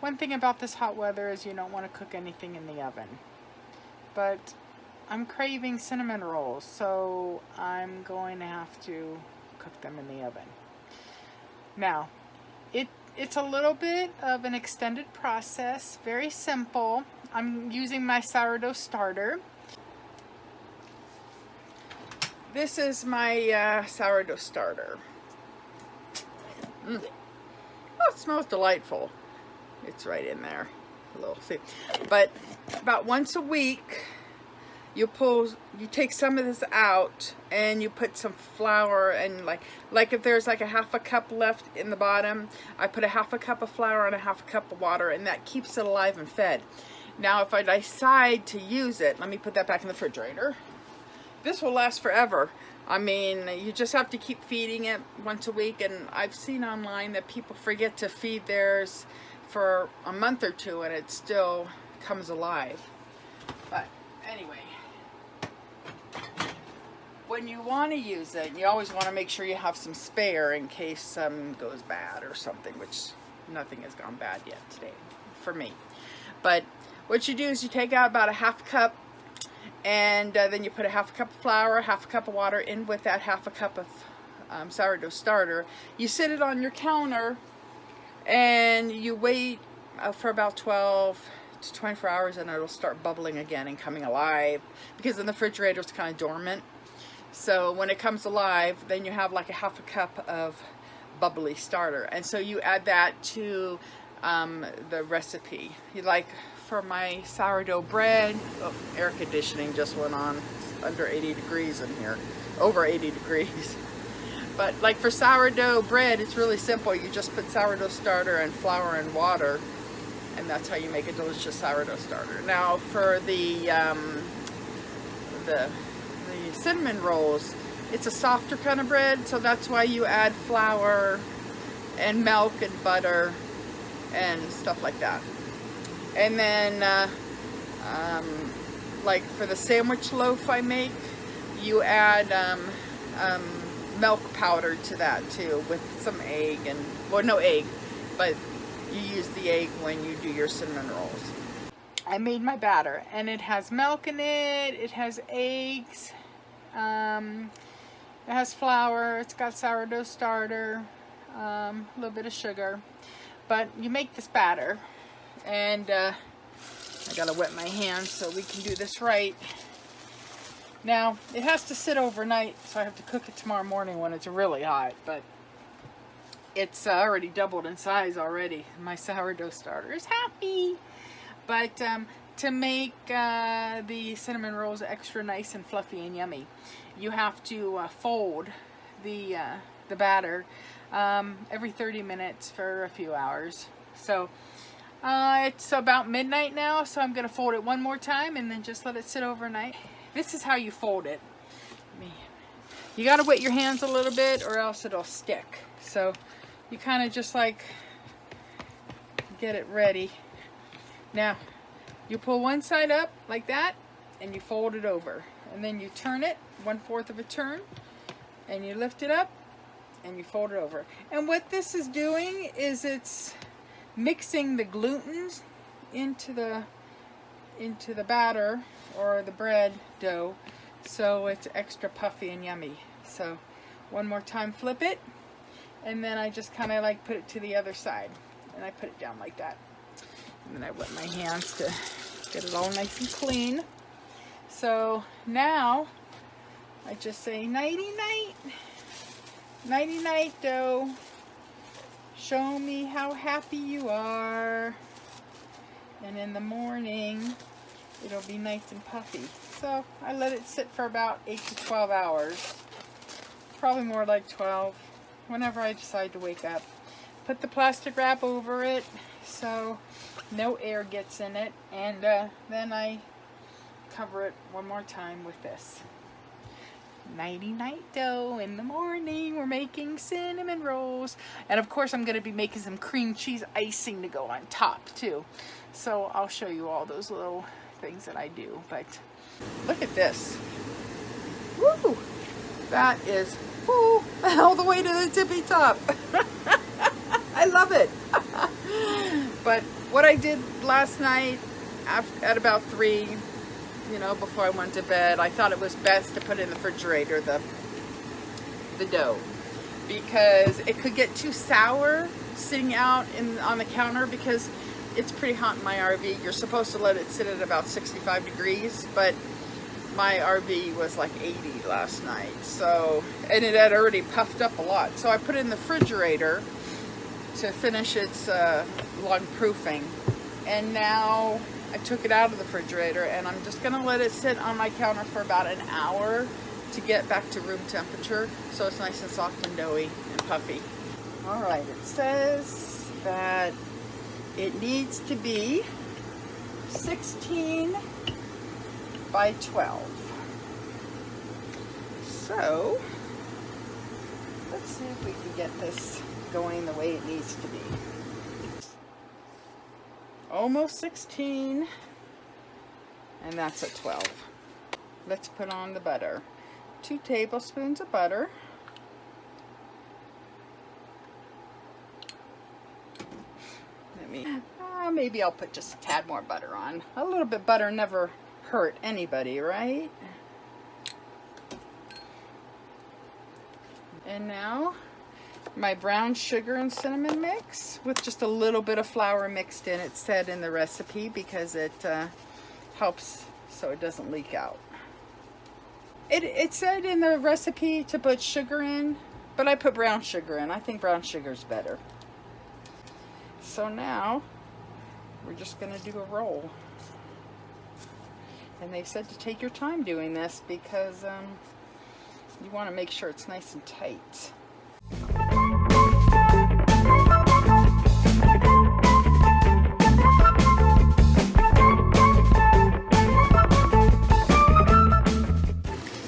one thing about this hot weather is you don't want to cook anything in the oven. But I'm craving cinnamon rolls, so I'm going to have to cook them in the oven. Now, it's a little bit of an extended process, very simple. I'm using my sourdough starter. This is my sourdough starter. Oh, it smells delightful. It's right in there. A little, see. But about once a week, you take some of this out and you put some flour, and like if there's like a half a cup left in the bottom, I put a half a cup of flour and a half a cup of water, and that keeps it alive and fed. Now if I decide to use it, let me put that back in the refrigerator. This will last forever. I mean, you just have to keep feeding it once a week, and I've seen online that people forget to feed theirs for a month or two and it still comes alive. But anyway, when you want to use it, you always want to make sure you have some spare in case some goes bad or something, which nothing has gone bad yet today for me. But what you do is you take out about a half cup, and then you put a half a cup of flour, half a cup of water in with that half a cup of sourdough starter. You sit it on your counter and you wait for about 12 to 24 hours, and it'll start bubbling again and coming alive, because in the refrigerator it's kind of dormant. So when it comes alive, then you have like a half a cup of bubbly starter, and so you add that to the recipe. You like, for my sourdough bread, oh, air conditioning just went on. It's under 80 degrees in here, over 80 degrees. But like for sourdough bread, it's really simple. You just put sourdough starter and flour and water, and that's how you make a delicious sourdough starter. Now for the cinnamon rolls, it's a softer kind of bread, so that's why you add flour and milk and butter and stuff like that. And then like for the sandwich loaf I make, you add milk powder to that too, with some egg, and well, no egg, but you use the egg when you do your cinnamon rolls. I made my batter, and it has milk in it, it has eggs, it has flour, it's got sourdough starter, a little bit of sugar. But you make this batter, and I gotta wet my hands so we can do this right. Now, it has to sit overnight, so I have to cook it tomorrow morning when it's really hot, but it's already doubled in size already. My sourdough starter is happy. But to make the cinnamon rolls extra nice and fluffy and yummy, you have to fold the batter every 30 minutes for a few hours. So it's about midnight now, so I'm going to fold it one more time and then just let it sit overnight. This is how you fold it. You got to wet your hands a little bit or else it'll stick. So you kind of just like get it ready. Now you pull one side up like that and you fold it over, and then you turn it 1/4 of a turn and you lift it up and you fold it over. And what this is doing is it's mixing the glutens into the batter or the bread dough, so it's extra puffy and yummy. So one more time, flip it, and then I just kind of like put it to the other side, and I put it down like that, and then I wet my hands to get it all nice and clean. So now I just say nighty night, nighty night dough, show me how happy you are, and in the morning it'll be nice and puffy. So I let it sit for about 8 to 12 hours. Probably more like 12, whenever I decide to wake up. Put the plastic wrap over it so no air gets in it, and then I cover it one more time with this. Nighty night dough. In the morning we're making cinnamon rolls, and of course I'm going to be making some cream cheese icing to go on top too, so I'll show you all those little things that I do. But look at this. Woo! That is full all the way to the tippy top. I love it. But what I did last night at about 3, you know, before I went to bed, I thought it was best to put in the refrigerator the dough, because it could get too sour sitting out on the counter, because it's pretty hot in my RV. You're supposed to let it sit at about 65 degrees, but my RV was like 80 last night, so, and it had already puffed up a lot. So I put it in the refrigerator to finish its lung proofing, and now I took it out of the refrigerator, and I'm just gonna let it sit on my counter for about an hour to get back to room temperature, so it's nice and soft and doughy and puffy. All right, it says that it needs to be 16 by 12. So let's see if we can get this going the way it needs to be. Almost 16, and that's at 12. Let's put on the butter. 2 tablespoons of butter. Maybe I'll put just a tad more butter on. A little bit of butter never hurt anybody, right? And now my brown sugar and cinnamon mix with just a little bit of flour mixed in. It said in the recipe, because it helps so it doesn't leak out. It said in the recipe to put sugar in, but I put brown sugar in. I think brown sugar is better. So now we're just going to do a roll. And they said to take your time doing this, because you want to make sure it's nice and tight.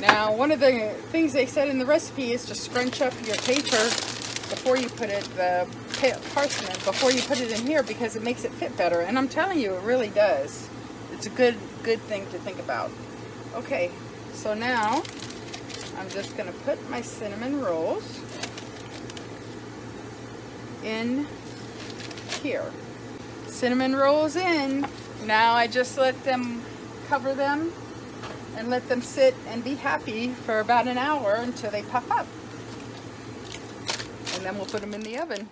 Now, one of the things they said in the recipe is to scrunch up your paper before you put it, the parchment, before you put it in here, because it makes it fit better. And I'm telling you, it really does. It's a good thing to think about. Okay, so now I'm just going to put my cinnamon rolls in here. Cinnamon rolls in. Now I just let them, cover them, and let them sit and be happy for about an hour until they puff up. And then we'll put them in the oven.